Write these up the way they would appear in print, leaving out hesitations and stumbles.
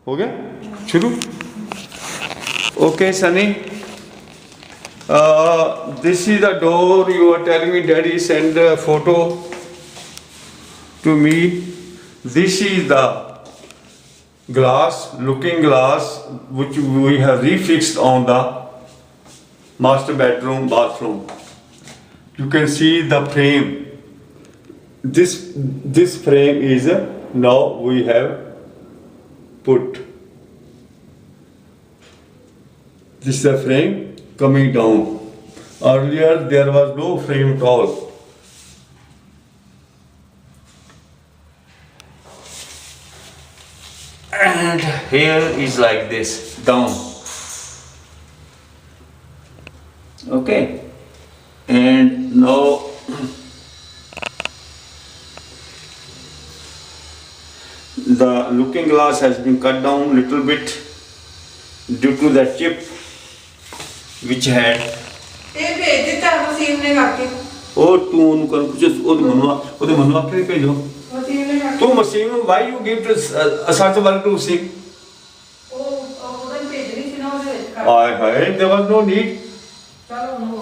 हो गया शुरू? Okay Sunny, this is the door. You are telling me daddy send a photo to me. This is the glass, looking glass, which we have refixed on the master bedroom, bathroom. You can see the frame. This frame is now we have put. This is the frame coming down. Earlier there was no frame at all. And here is like this, down. Okay. And now the looking glass has been cut down a little bit due to the chip which had. ਇਹ ਭੇਜ ਦਿੱਤਾ machine ਨੇ ਕਰਕੇ ਉਹ ਤੂੰ ਉਹਨੂੰ ਕਰ ਕੁਝ ਉਹਦੇ ਮਨਵਾ ਕੇ ਭੇਜੋ ਮਸ਼ੀਨ ਨੇ ਕਰਕੇ ਤੂੰ ਮਸ਼ੀਨ ਨੂੰ why you give to assert work to see ਉਹ ਉਹਦਾ ਭੇਜਣੀ ਸੀ ਨਾ ਉਹਦੇ ਵਿੱਚ ਕਰ ਹਾਏ ਹਾਏ देयर वाज नो नीड ਚਲੋ ਉਹਨੂੰ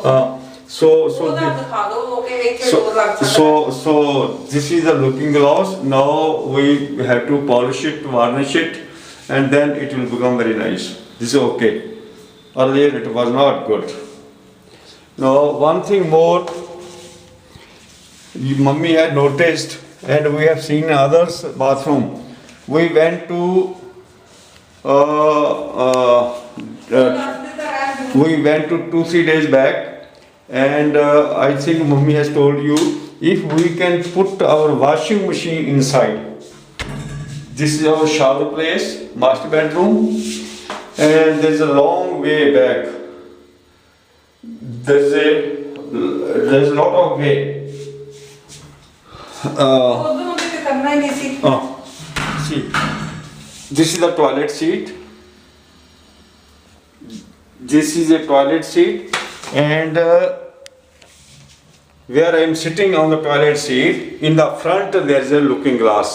so ਉਹਦਾ ਦਿਖਾ ਦਿਓ ਉਹ ਕਿ ਇੱਥੇ ਡੋਰ ਲੱਗ ਸਕਦਾ so this is the looking glass. Now we have to polish it, varnish it, and then it will become very nice. This is okay. Earlier it was not good. Now one thing more, mummy had noticed, and we have seen others bathroom. We went to we went to 2-3 days back, and I think mummy has told you, if we can put our washing machine inside. This is our shower place, master bedroom, and there's a long way back. There's a lot of way. ਉਹਨੂੰ ਤੇ ਕਰਨਾ ਹੀ ਨਹੀਂ ਸੀ See, this is the toilet seat. This is a toilet seat, and where I am sitting on the toilet seat, in the front there is a looking glass,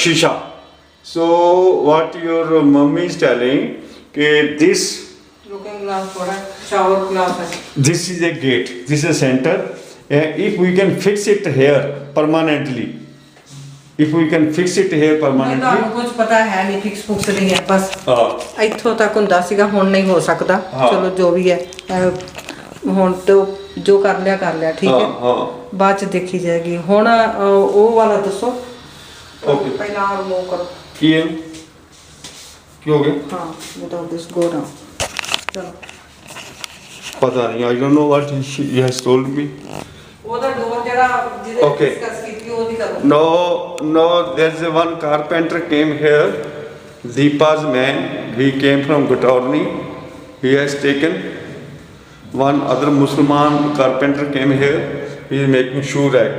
shisha. So what your mummy is telling, this looking glass ਥੋੜਾ shower glass ਹੈ this is a gate, this is a center. If we can fix it here permanently, if we can fix it here ਤੁਹਾਨੂੰ permanently, ਕੁਝ ਪਤਾ ਹੈ ਨਹੀਂ fix ਫੁਕਸ ਨਹੀਂ ਹੈ ਬਸ uh, ਇੱਥੋਂ ਤੱਕ ਹੁੰਦਾ ਸੀਗਾ ਹੁਣ ਨਹੀਂ ਹੋ ਸਕਦਾ ਹਾਂ। ਚਲੋ ਜੋ ਵੀ ਹੈ ਹੁਣ ਤੋਂ ਜੋ ਕਰ ਲਿਆ ਠੀਕ ਹੈ ਹਾਂ ਬਾਅਦ ਚ ਦੇਖੀ ਜਾਏਗੀ ਹੁਣ ਉਹ ਵਾਲਾ ਦੱਸੋ Okay. ਪਹਿਲਾਂ ਰਿਮੂਵ ਕਰੋ ਕੀ ਹੈ ਕੀ ਹੋ ਗਿਆ ਹਾਂ ਵਿਦਆਊਟ ਦਿਸ ਗੋ ਡਾਊਨ ਚਲੋ ਪਤਾ ਨਹੀਂ, I don't know what he has told me. ਉਹਦਾ ਡੋਰ ਜਿਹੜਾ ਜਿਹਦੇ Okay. ਡਿਸਕਸ ਕੀਤੀ ਉਹਦੀ ਕਰੋ No, there's a one carpenter came here, Deepa's man. He came from Gutaurni. He has taken. One other Muslim carpenter came here. He is making shoe rack.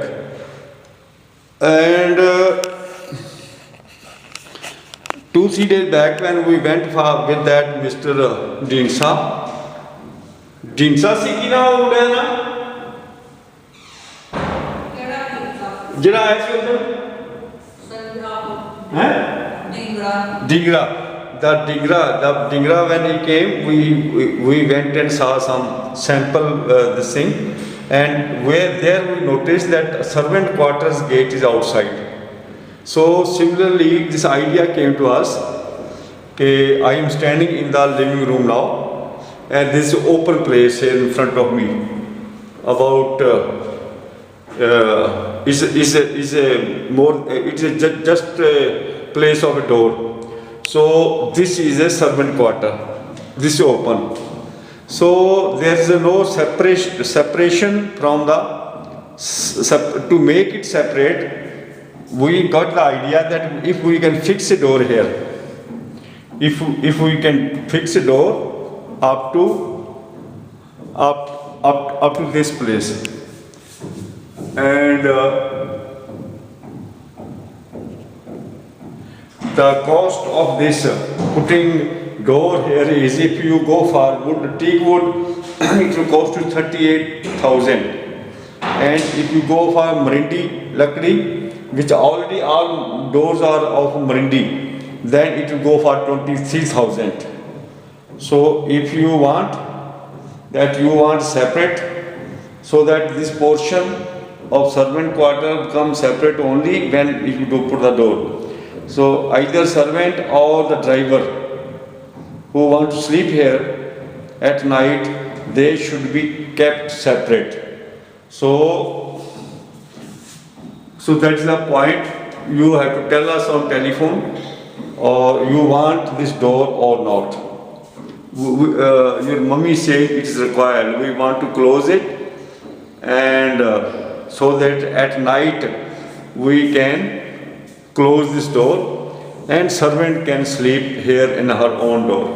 And 2-3 days back when we went with that Mr. Dinsa. Dinsa ਸੀ ਕੀ ਨਾ ਉਹਦਾ ਨਾ ਜਿਹੜਾ ਆਇਆ ਸੀ ਉਧਰ ਹੈ Digra. The Digra when he came, we went and saw some sample this thing, and there we noticed that servant quarters gate is outside. So similarly this idea came to us. I am standing in the living room now, and this open place in front of me, about is a more it is just a place of a door. So this is a servant quarter. This is open. So there is no separation from the to make it separate. We got the idea that if we can fix a door here, if we can fix a door up to this place, and the cost of this putting door here is, if you go for wood, teak wood, it will cost you 38,000, and if you go for Marindi Lakdi, which already all doors are of Marindi, then it will go for 23,000. So if you want separate, so that this portion of servant quarter becomes separate only when if you do put the door. So either servant or the driver who want to sleep here at night, they should be kept separate. So that is the point. You have to tell us on telephone, or you want this door or not. Your mummy said it is required. We want to close it, and so that at night we can close this door and servant can sleep here in her own door.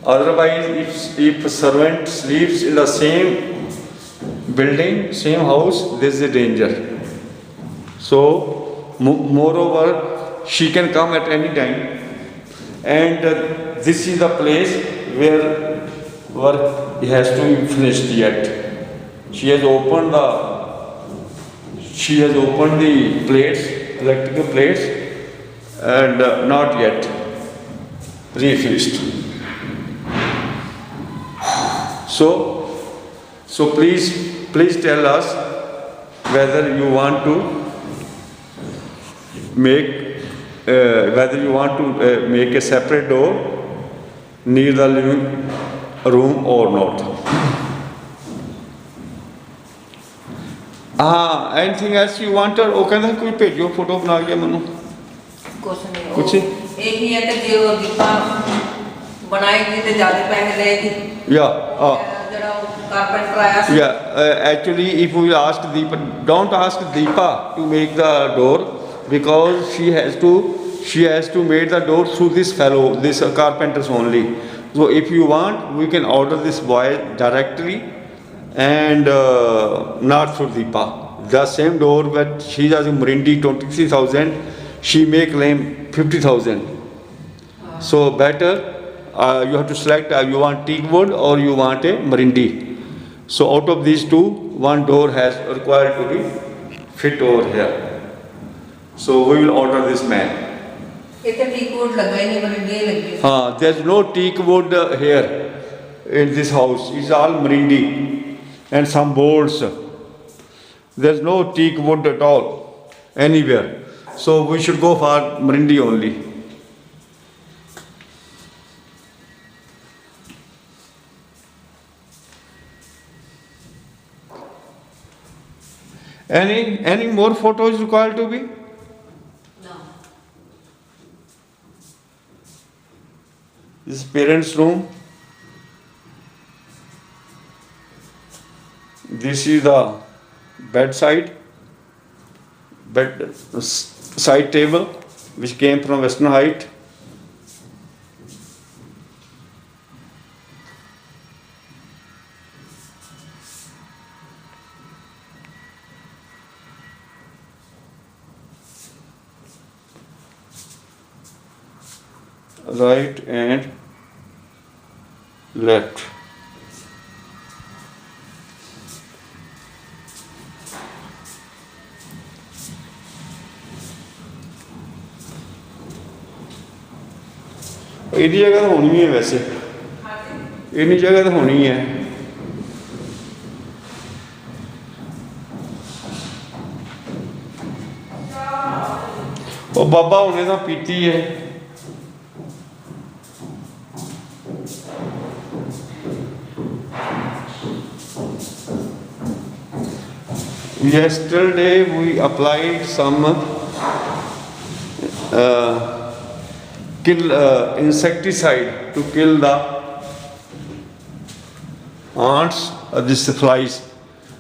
Otherwise, if servant sleeps in the same building, same house, there is a danger. So, moreover, she can come at any time, and this is the place where work has to be finished yet. She has opened the plates, electrical plates, and not yet refinished. So please tell us whether you want to make a separate door near the living room or not. Anything else you want? ਉਹ ਕਹਿੰਦਾ ਕੋਈ ਭੇਜੋ photo ਬਣਾ ਕੇ ਮੈਨੂੰ ਕੁਛ ਨਹੀਂ ਕੁਛ ਇਹ ਹੀ ਹੈ ਕਿ ਜੇ ਉਹ ਦੀਪਾ ਬਣਾਏਗੀ ਤੇ ਜ਼ਿਆਦਾ ਪੈਸੇ ਲਏਗੀ ਜਿਹੜਾ ਕਾਰਪੈਂਟਰ ਆਇਆ ਸੀ actually if we ask Deepa, don't ask Deepa to make the door, because she has to make the door through this carpenters only. So if you want, we can order this boy directly and not through Deepa. The same door, but she has a Marindi 23,000, she may claim 50,000. So better you have to select you want teak wood or you want a Marindi. So out of these two, one door has required to be fit over here. So we will order this man. There's no teak wood here in this house. It's all Marindi and some boards. There's no teak wood at all anywhere. So we should go for Marindi only. Any more photos required to be? No. This is parents' room. This is the bedside side table which came from Western Height. Right and left. इतनी जगह तो होनी है वैसे, इतनी जगह तो होनी है। वो बाबा होने तो पीती है। Yesterday we applied some insecticide to kill the ants, this flies.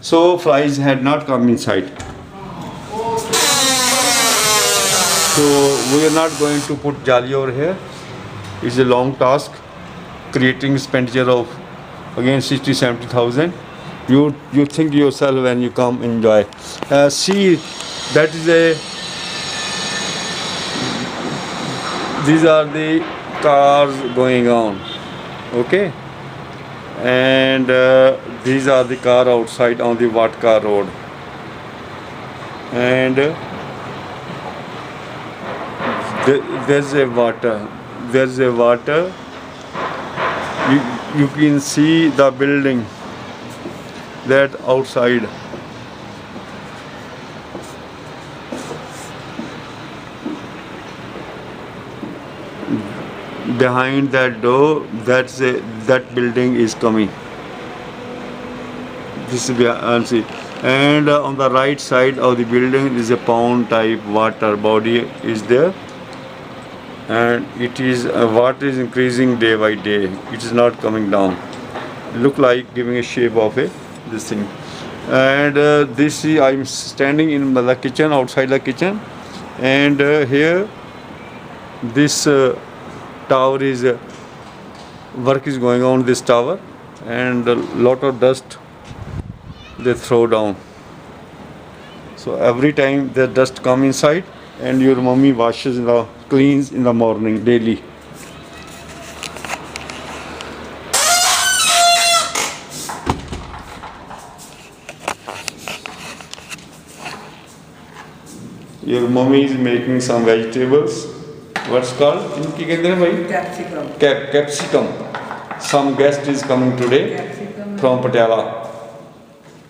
So flies had not come inside. So we are not going to put jali over here. It's a long task, creating expenditure of again 60-70,000. You think yourself when you come enjoy. See, that is these are the cars going on, okay, and these are the car outside on the Vatka road, there's a water. There's a water. You can see the building that outside. Behind that door, that building is coming. This is see, and on the right side of the building is a pond type water body is there, and it is water is increasing day by day. It is not coming down. Look like giving a shape of a this thing, and this is, I'm standing in the kitchen, outside the kitchen, and here this tower is work is going on this tower, and a lot of dust they throw down. So every time the dust come inside, and your mommy washes cleans in the morning daily. Your mommy is making some vegetables. What's called? इनकी कहते हैं भाई? Capsicum. Capsicum. Some guest is coming today from Patiala.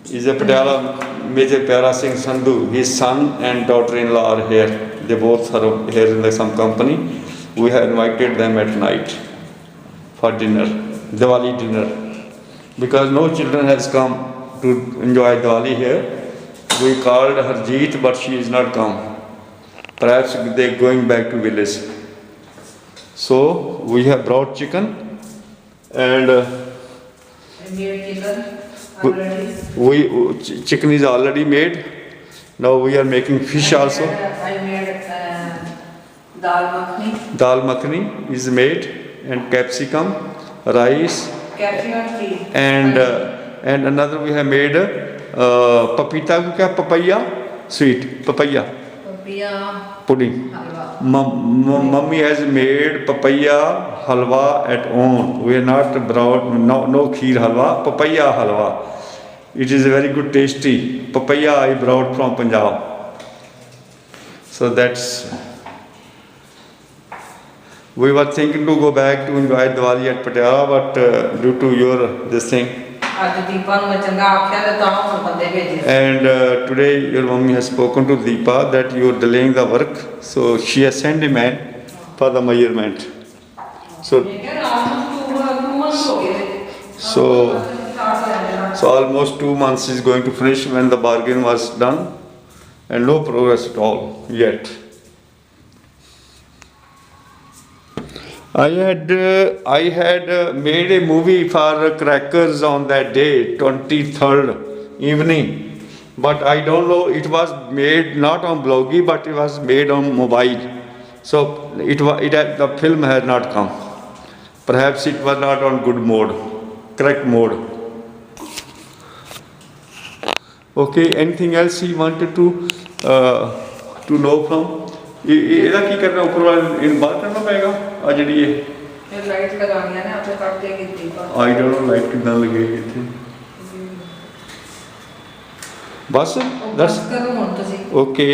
Is a Patiala Major Pyara Singh Sandhu. His son and daughter-in-law are here. They both are here in some company. We have invited them at night for dinner, Diwali dinner. Because no children has come to enjoy Diwali here. We called Harjeet, but she is not come. Perhaps they are going back to village. So we have brought chicken, and chicken is already made. Now we are making fish also. I made dal makhani. Dal makhani is made, and capsicum, rice, and another we have made papita papaya sweet papaya pudding. Mummy has made papaya halwa at home. We are not brought no kheer halwa, papaya halwa. It is very good, tasty. Papaya I brought from Punjab. So that's. We were thinking to go back to enjoy Diwali at Patiala, but due to your this thing. And today your mommy has spoken to Deepa that you are delaying the work, so she has sent a man for the measurement. So almost 2 months is going to finish when the bargain was done, and no progress at all yet. I had made a movie for Crackers on that day, 23rd evening, but I don't know, it was made not on Blogi, but it was made on mobile. So the film had not come. Perhaps it was not on good mode, correct mode. Okay, anything else you wanted to know from? ਇਹਦਾ ਕੀ ਕਰਨਾ ਉੱਪਰ ਵਾਲਾ ਇਨ ਬਾਹਰ ਕਰਨਾ ਪਏਗਾ ਆ ਜਿਹੜੀ ਇਹ ਲਾਈਟ ਲਗਾਉਣੀ ਹੈ ਆਪੇ ਕੱਟ ਦੇਗੀ Deepa I don't know light ਕਿੰਨਾ ਲੱਗੇਗੀ ਇੱਥੇ ਬਸ ਦਸ ਕਰੋ ਹੁਣ ਤੁਸੀਂ ਓਕੇ